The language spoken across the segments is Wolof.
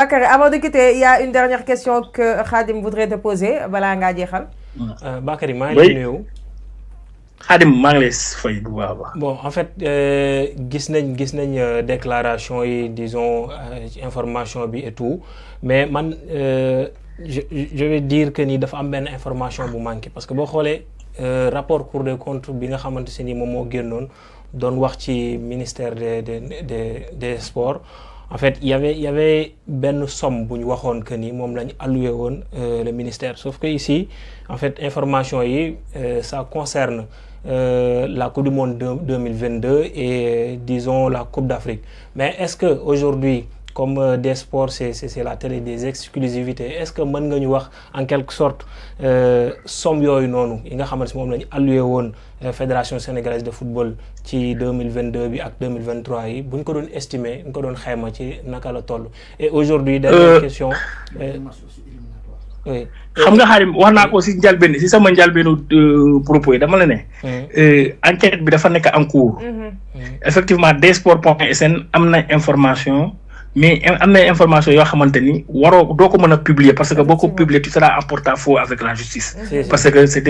Bakary, avant de quitter, il y a une dernière question que Khadim voudrait te poser. Balaa ngaa jeexal. Bakary maa ngi lay nuyu. Khadim maa ngi lay fay bu baax a baax. Bon, en fait gis nañ déclaration yi disons information bi et tout mais man je vais dire que ni dafa am benn information bu manqué parce que boo xoolee rapport Cour des comptes bi nga xamante ne ni moom moo génnoon doon wax ci ministère des sports. En fait, il y avait benn somme bu ñu waxoon que ni moom lañ alloué woon le ministère sauf que ici en fait information yi ça concerne la Coupe du Monde 2022 et disons la Coupe d'Afrique. Mais est-ce que aujourd'hui comme des sports c'est la télé des exclusivités, est-ce que mën nga ñu wax en quelque sorte somme yooyu noonu yi nga xamante moom lañ alloué woon Fédération sénégalaise de football ci 2022 bi ak 2023 yi bu ñu ko doon estimer ñu ko doon xayma ci naka la toll. Et aujourd'hui dernière question. Oui. xam nga Xaadim wax naa ko si njëlbéen si sama njëlbéenu propos yi dama la ne. enquête bi dafa nekk en cours. Effectivement dsport.sn am na information mais am na information yoo xamante ni waroo doo ko mën a publier parce que boo ko publier tu seras en porte-à-faux avec la justice. Parce que c'est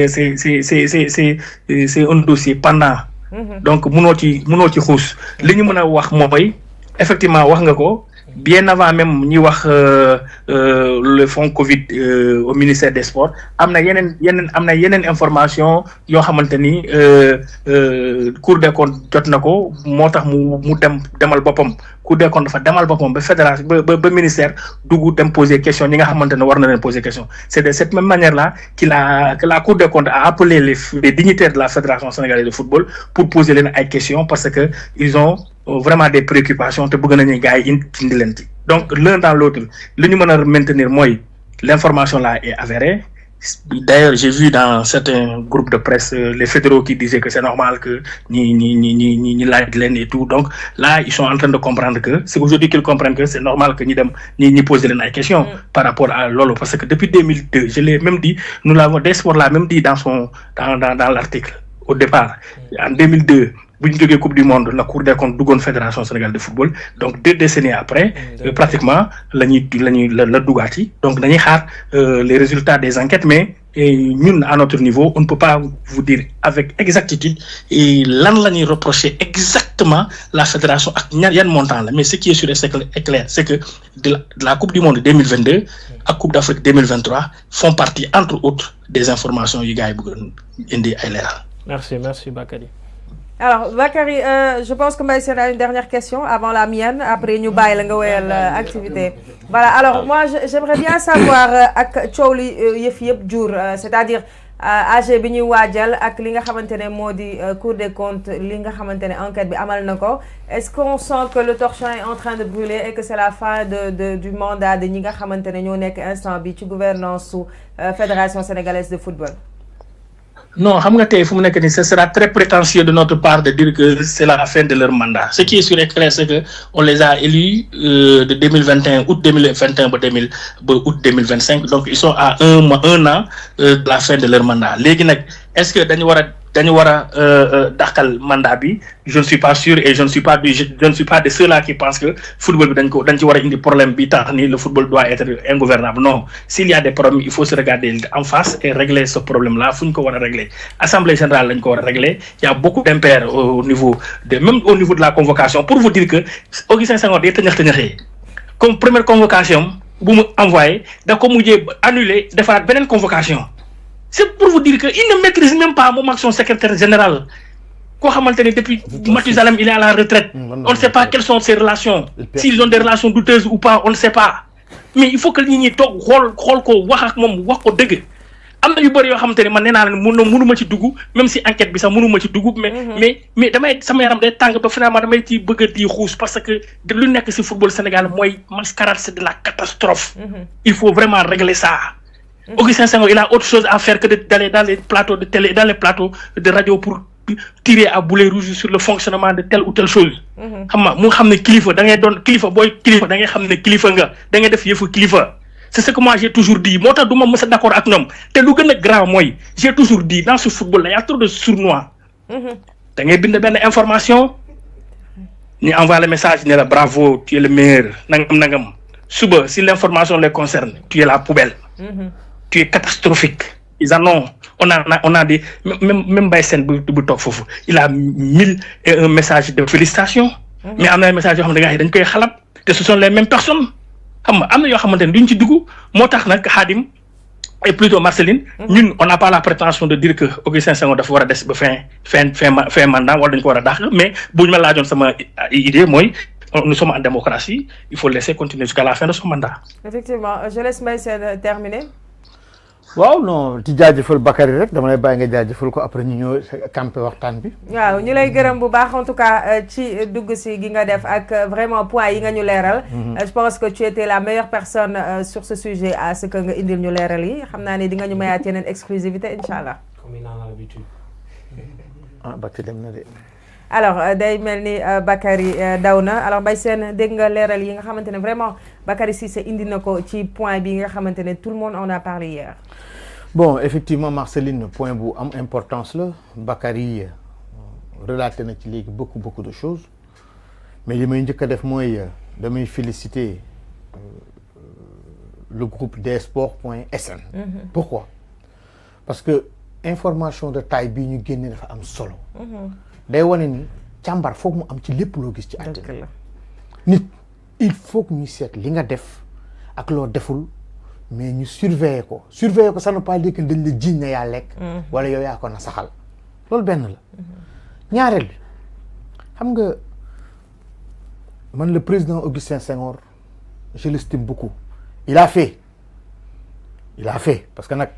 un dossier pendant. Donc mënoo ci xuus. li ñu mën a wax mooy effectivement wax nga ko. Bien avant même ñi wax le fonds Covid au ministère des Sports am na yeneen information yoo xamante ni Cour des comptes jot na ko moo tax mu demal boppam Cour des comptes dafa demal boppam ba fédération ba ministère dugg dem poser question ñi nga xamante ne war na leen poser question. C'est de cette même manière là que la Cour des comptes a appelé les dignitaires de la Fédération sénégalaise de football pour poser leen ay questions parce que ils ont vraiment des préoccupations te bëgg nañu gars yi indi leen ci. Donc l'un dans l'autre li ñu mën a maintenir mooy l'information là est avérée. D'ailleurs j'ai vu dans certains groupes de presse les fédéraux qui disaient que c'est normal que ñi laaj leen et tout. Donc là ils sont en train de comprendre que c'est aujourd'hui qu'ils comprennent que c'est normal que ñi poser leen ay questions par rapport à loolu parce que depuis 2002 je l'ai même dit, nous l'avons Desport l'a même dit dans l'article au départ en 2002. bu ñu jógee Coupe du Monde la Cour des comptes duggoon Fédération sénégalaise de football donc 2 décennies après pratiquement la duggaat yi donc dañuy xaar les résultats des enquêtes mais ñun à notre niveau on ne peut pas vous dire avec exactitude lan la ñuy reprocher exactement la fédération ak yan montant la mais ce qui est sûr et clair c'est que de la Coupe du Monde 2022 ak Coupe d'Afrique 2023 font partie entre autres des informations yu gars yi bëgg indi ay leeral. Merci Bakary. Alors, Bakary, je pense que Mbaye a une dernière question avant la mienne. Après, nous allons l'activité. Voilà, alors moi, j'aimerais bien savoir, avec Tchouli Yefiyep c'est-à-dire, AG Bini Wadjal, avec l'Inga Hamantene Modi, Cour des comptes, l'Inga Hamantene enquête, Amal Nako, est-ce qu'on sent que le torchon est en train de brûler et que c'est la fin du mandat de Ninga Hamantene Nyonek instant bitu gouvernance sous Fédération sénégalaise de football? Non, ce sera très prétentieux de notre part de dire que c'est la fin de leur mandat. Ce qui est sûr et clair, c'est que on les a élus de 2021, août 2021 août 2025. Donc ils sont à un an de la fin de leur mandat. Est-ce que dañu wara dakal mandat bi? Je ne suis pas sûr et je ne suis pas de ceux-là qui pensent que football bi dañ ci wara indi problème bi tax ni le football doit être ingouvernable. Non, s'il y a des problèmes, il faut se regarder en face et régler ce problème-là. Fuñ ko wara régler. Assemblée générale lañ ko wara régler. Il y a beaucoup d'impairs même au niveau de la convocation pour vous dire que Augustin Senghor day tañaxé. Comme première convocation bu mu envoyé da ko mujjé annuler defaraat benen convocation. C'est pour vous dire qu'il ne maîtrise même pas mon son secrétaire général. Depuis Mathusalem, il est à la retraite. On ne sait pas quelles sont ses relations. S'ils ont des relations douteuses ou pas, on ne sait pas. Mais il faut que l'on am na yu bari yo xamanteni man neena la mënuma ci dugg même si enquête bi sax mënuma ci dugg mais damay sama yaram day tang ba finalement damay ci bëgg di xuus parce que lu nekk ci football Sénégal moy mascarade, c'est de la catastrophe. Il faut vraiment régler ça. Augustin Senghor, il a autre chose à faire que d'aller dans les plateaux de télé, dans les plateaux de radio pour tirer à boulet rouge sur le fonctionnement de telle ou telle chose. Xam nga mu xamné kilifa da ngay don kilifa boy kilifa da ngay xamné kilifa nga da ngay def yefu kilifa. C'est ce que moi j'ai toujours dit. Moi, je suis d'accord avec nous. C'est le plus grave, moi. J'ai toujours dit, dans ce football, il y a trop de sournois. Tu as une information, tu envoies le message, bravo, tu es le meilleur. suba si l'information les concerne tu es la poubelle. Tu es catastrophique. Ils en ont on a des même Mbaye Sène bu toog foofu il a 1001 messages de félicitations. mais am na ay messages yoo xam ne gars yi dañ koy xalab te ce sont les mêmes personnes xam nga am na yoo xamante ne duñ ci dugg moo tax nag Khadim et plutôt Marceline. ñun on n'a pas la prétention de dire que Augustin Senghor dafa war a des ba fin mandat wala dañ ko war a dàq mais bu ñu ma laajoon sama idée mooy nous sommes en démocratie il faut laisser continuer jusqu'à la fin de son mandat. Effectivement je laisse Mbaye Sène terminer. waaw non ci jaajëfal Bakary rek dama lay bàyyi nga jaajëfal ko après ñu ñëw campé waxtaan bi. waaw ñu lay gërëm bu baax en tout cas ci dugg si gi nga def ak vraiment point yi nga ñu leeral. je pense que tu étais la meilleure personne sur ce sujet à ce que nga indil ñu leeral yi xam naa ne di nga ñu mayaat yeneen exclusivité incha allah. comme il a l'habitude. Bakary dem na de. alors day mel ni Bakary daw na alors Mbaye Sène dégg nga leeral yi nga xamante ne vraiment Bakary Cissé indi na ko ci point bi nga xamante ne tout le monde en a parlé hier. bon effectivement Marceline point bu am importance la Bakary relaté na ci léegi beaucoup de choses mais li may njëkk a def mooy damay féliciter le groupe dsports.sn. Pourquoi? Parce que information de taille bii ñu génne dafa am solo. day wane ni càmbar foog mu am ci lépp loo gis ci àddina nit il faut que ñu seet li nga def ak loo deful mais ñu surveiller ko ça ne veut pas dire que dañ la jiiñ na yaa lekk wala yow yaa ko na saxal loolu benn la ñaareel bi xam nga man le président Augustin Senghor je l'estime beaucoup il a fait parce que nag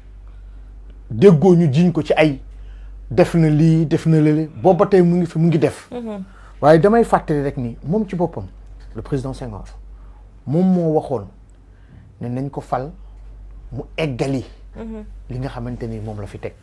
déggoo ñu jiiñ ko ci ay def na lii def na lële booba tey mu ngi def waaye damay fàttali rek ni moom ci boppam le président Senghor moom moo waxoon ne nañ ko fal mu eggali li nga xamante ni moom la fi teg